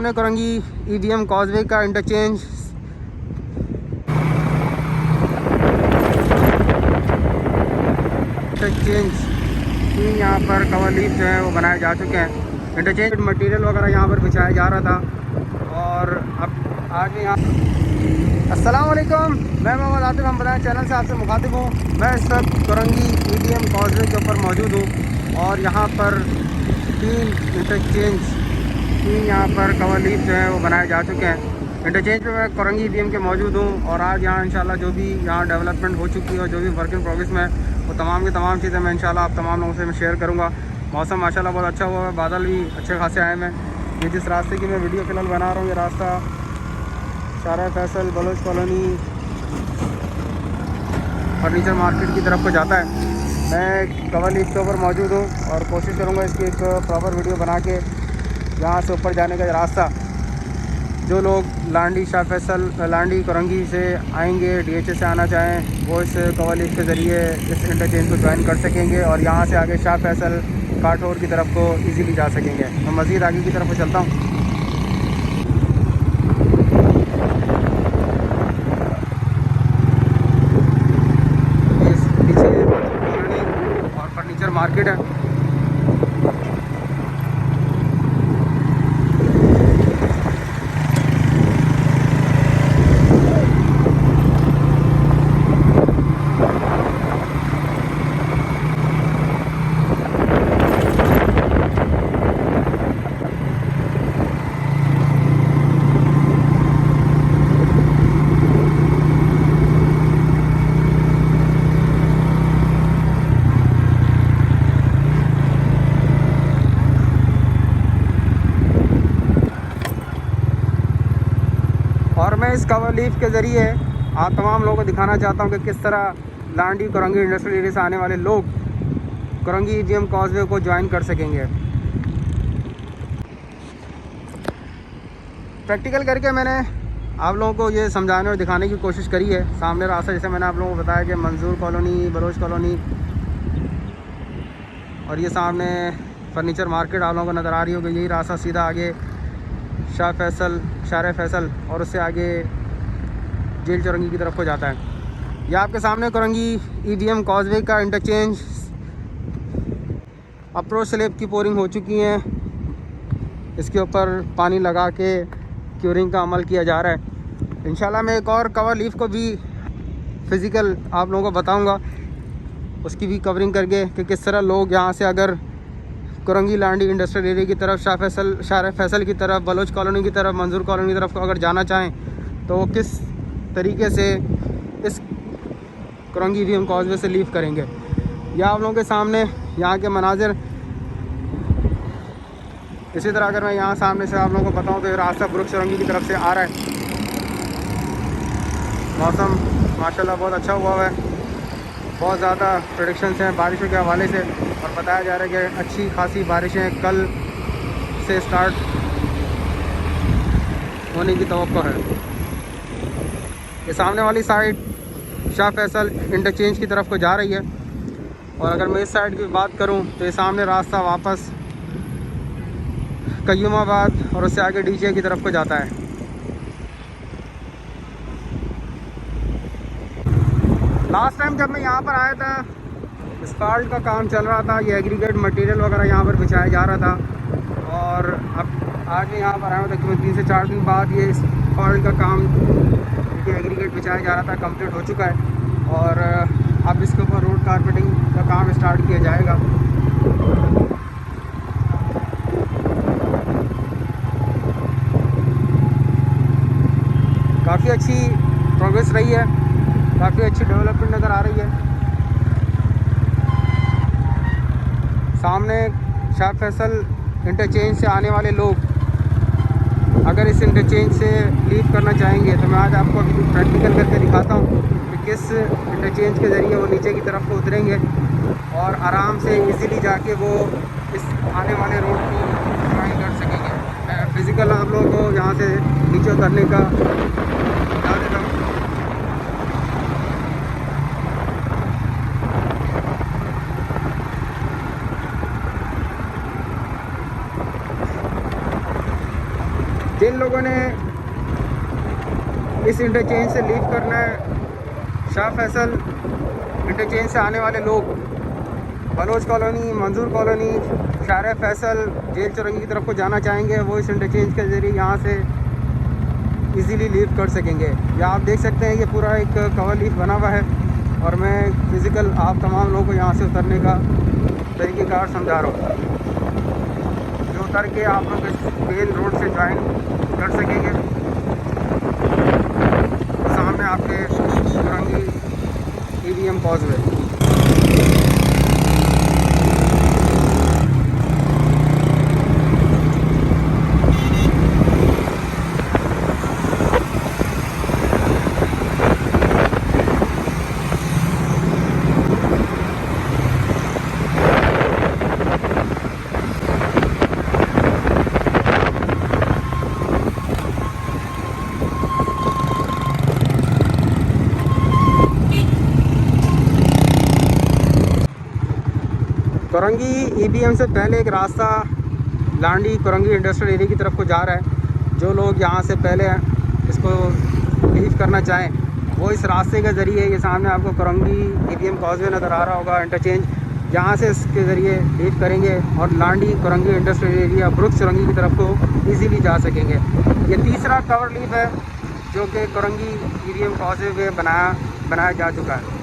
सामने करूँगी EVM causeway का इंटरचेंज। यहाँ पर कवर लीफ जो है वो बनाए जा चुके हैं। इंटरचेंज मटेरियल वगैरह यहाँ पर बिछाया जा रहा था। और अब आज यहाँ अस्सलाम वालेकुम, मैं मोहम्मद आतिफ, हम बताएं चैनल से आपसे मुखातिब हूँ। मैं इस वक्त करंगी ईवीएम कॉजवे के ऊपर मौजूद हूँ और यहाँ पर तीन यहाँ पर कवर लीफ जो है वो बनाए जा चुके हैं। इंटरचेंज पे मैं करंगी ईवीएम के मौजूद हूँ और आज यहाँ इंशाल्लाह जो भी यहाँ डेवलपमेंट हो चुकी है और जो भी वर्क इन प्रोग्रेस में वो तमाम की तमाम चीज़ें मैं इंशाल्लाह आप तमाम लोगों से मैं शेयर करूँगा। मौसम माशाल्लाह बहुत अच्छा हुआ है, बादल भी अच्छे खासे आए हैं। ये जिस रास्ते की मैं वीडियो फ़िलहाल बना रहा हूँ, ये रास्ता Shahrah Faisal Baloch colony furniture market की तरफ को जाता है। मैं कवर लीफ के ऊपर मौजूद हूँ और कोशिश करूँगा इसकी एक प्रॉपर वीडियो बना के यहाँ से ऊपर जाने का रास्ता, जो लोग लांडी शाह फैसल लांडी करंगी से आएंगे, डीएचए से आना चाहें, वो इस कवर लीफ के ज़रिए इस इंटरचेंज को ज्वाइन कर सकेंगे और यहाँ से आगे शाह फैसल काठौर की तरफ को इजीली जा सकेंगे। मैं मज़ीद आगे की तरफ चलता हूँ। पीछे और फर्नीचर मार्केट है। और मैं इस कवर लीफ के ज़रिए आप तमाम लोगों को दिखाना चाहता हूं कि किस तरह लांडी करंगी इंडस्ट्रियल एरिया से आने वाले लोग करंगी ईवीएम कॉजवे को ज्वाइन कर सकेंगे। प्रैक्टिकल करके मैंने आप लोगों को ये समझाने और दिखाने की कोशिश करी है। सामने रास्ता जैसे मैंने आप लोगों को बताया कि मंजूर कॉलोनी, बलोच कॉलोनी और ये सामने फर्नीचर मार्केट आप लोगों को नज़र आ रही होगी। यही रास्ता सीधा आगे शाह फैसल, शारा फैसल और उससे आगे जेल चौरंगी की तरफ को जाता है। यह आपके सामने करंगी ईवीएम कॉजवे का इंटरचेंज। अप्रोच स्लैब की पोरिंग हो चुकी है, इसके ऊपर पानी लगा के क्यूरिंग का अमल किया जा रहा है। इंशाल्लाह मैं एक और कवर लीफ को भी फ़िज़िकल आप लोगों को बताऊंगा, उसकी भी कवरिंग करके कि किस तरह लोग यहाँ से अगर करंगी लांडी इंडस्ट्रियल एरिया की तरफ, शारा फैसल की तरफ, बलोच कॉलोनी की तरफ, मंजूर कॉलोनी की तरफ को अगर जाना चाहें तो वो किस तरीके से इस करंगी ईवीएम कॉजवे से लीव करेंगे। या आप लोगों के सामने यहाँ के मनाजिर। इसी तरह अगर मैं यहाँ सामने से आप लोगों को बताऊँ तो ये रास्ता बुरुक चौरंगी की तरफ से आ रहा है। मौसम माशाल्लाह बहुत अच्छा हुआ है, बहुत ज़्यादा प्रेडिक्शंस हैं बारिशों के हवाले से और बताया जा रहा है कि अच्छी खासी बारिशें कल से स्टार्ट होने की तवक्को है। ये सामने वाली साइड शाह फैसल इंटरचेंज की तरफ को जा रही है और अगर मैं इस साइड की बात करूं तो ये सामने रास्ता वापस कयूमाबाद और उससे आगे डीजे की तरफ को जाता है। लास्ट टाइम जब मैं यहाँ पर आया था, स्पाल्ट का काम चल रहा था, ये एग्रीगेट मटेरियल वगैरह यहाँ पर बिछाया जा रहा था। और अब आज मैं यहाँ पर आया हूँ तकरीबन 3 से 4 दिन बाद ये स्पाल्ट का काम, ये एग्रीगेट बिछाया जा रहा था, कंप्लीट हो चुका है और अब इसके ऊपर रोड कारपेटिंग का काम स्टार्ट किया जाएगा। काफ़ी अच्छी प्रोग्रेस रही है, काफ़ी अच्छी डेवलपमेंट नज़र आ रही है। सामने शाह फैसल इंटरचेंज से आने वाले लोग अगर इस इंटरचेंज से लीव करना चाहेंगे तो मैं आज आपको अभी प्रैक्टिकल करके दिखाता हूँ कि किस इंटरचेंज के ज़रिए वो नीचे की तरफ को उतरेंगे और आराम से इजीली जाके वो इस आने वाले रोड को ज्वाइन कर सकेंगे। फिज़िकल आप लोगों को यहाँ से नीचे उतरने का बता देता हूँ। जिन लोगों ने इस इंटरचेंज से लीव करना है, शाह फैसल इंटरचेंज से आने वाले लोग बलोच कॉलोनी, मंजूर कॉलोनी, शाह फैसल, जेल चौरंगी की तरफ को जाना चाहेंगे, वो इस इंटरचेंज के ज़रिए यहाँ से इजीली लीव कर सकेंगे। या आप देख सकते हैं ये पूरा एक कवर लीफ बना हुआ है और मैं फिज़िकल आप तमाम लोगों को यहाँ से उतरने का तरीक़ेकार समझा रहा हूँ, जो उतर के आप लोग इस मेन रोड से ज्वाइन कर सकेंगे। सामने आपके चौरंगी EVM कॉजवे। कोरंगी EBM से पहले एक रास्ता लांडी कोरंगी इंडस्ट्रियल एरिया की तरफ को जा रहा है। जो लोग यहाँ से पहले इसको लीव करना चाहें वो इस रास्ते के ज़रिए, ये सामने आपको कोरंगी EBM कॉजवे नज़र आ रहा होगा इंटरचेंज, यहाँ से इसके ज़रिए लीव करेंगे और Landhi Korangi industrial area Brooks Chowrangi की तरफ को ईज़िली जा सकेंगे। ये तीसरा कवर लीव है जो कि कोरंगी EBM कॉजवे पे बनाया जा चुका है।